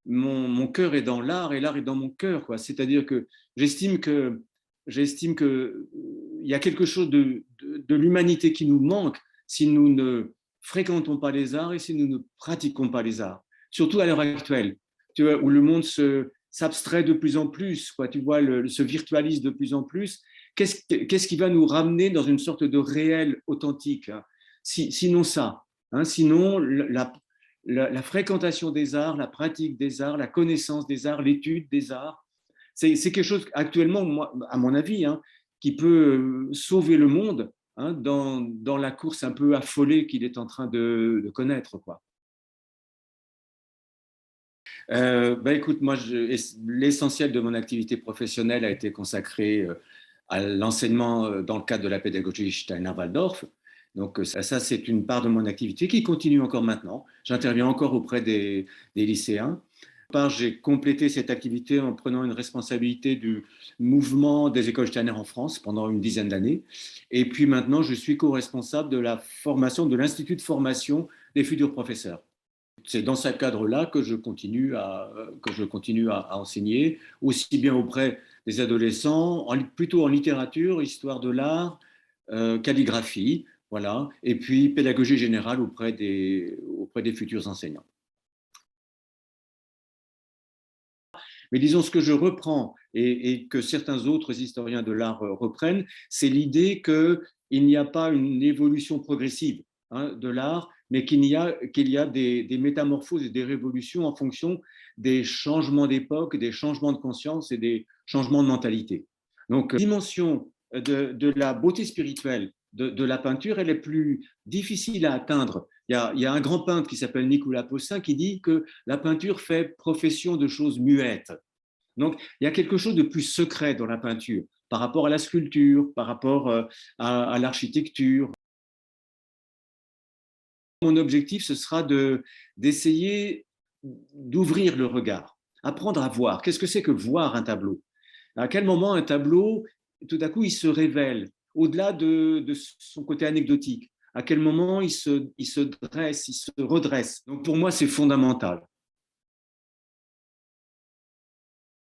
mon cœur est dans l'art et l'art est dans mon cœur, quoi. C'est-à-dire que j'estime que il y a quelque chose de l'humanité qui nous manque si nous ne fréquentons pas les arts et si nous ne pratiquons pas les arts. Surtout à l'heure actuelle, tu vois, où le monde s'abstrait de plus en plus, quoi, tu vois, se virtualise de plus en plus. Qu'est-ce qui va nous ramener dans une sorte de réel authentique, hein, sinon ça, hein, sinon la fréquentation des arts, la pratique des arts, la connaissance des arts, l'étude des arts, c'est quelque chose actuellement, moi, à mon avis, hein, qui peut sauver le monde, hein, dans la course un peu affolée qu'il est en train de connaître, quoi. Bah, écoute, moi, l'essentiel de mon activité professionnelle a été consacré à l'enseignement dans le cadre de la pédagogie Steiner-Waldorf. Donc ça, c'est une part de mon activité qui continue encore maintenant. J'interviens encore auprès des lycéens. Part, j'ai complété cette activité en prenant une responsabilité du mouvement des écoles Steiner en France pendant une dizaine d'années. Et puis maintenant, je suis co-responsable de la formation de l'Institut de formation des futurs professeurs. C'est dans ce cadre-là que je continue à enseigner, aussi bien auprès des adolescents, plutôt en littérature, histoire de l'art, calligraphie, voilà, et puis pédagogie générale auprès des futurs enseignants. Mais disons, ce que je reprends et que certains autres historiens de l'art reprennent, c'est l'idée qu'il n'y a pas une évolution progressive, hein, de l'art, mais qu'il y a des métamorphoses et des révolutions en fonction des changements d'époque, des changements de conscience et des changements de mentalité. Donc, la dimension de la beauté spirituelle de la peinture, elle est plus difficile à atteindre. Il y a un grand peintre qui s'appelle Nicolas Poussin qui dit que la peinture fait profession de choses muettes. Donc, il y a quelque chose de plus secret dans la peinture par rapport à la sculpture, par rapport à l'architecture. Mon objectif, ce sera d'essayer d'ouvrir le regard, apprendre à voir. Qu'est-ce que c'est que voir un tableau? À quel moment un tableau, tout à coup, il se révèle au-delà de son côté anecdotique? À quel moment il se dresse, il se redresse? Donc pour moi, c'est fondamental.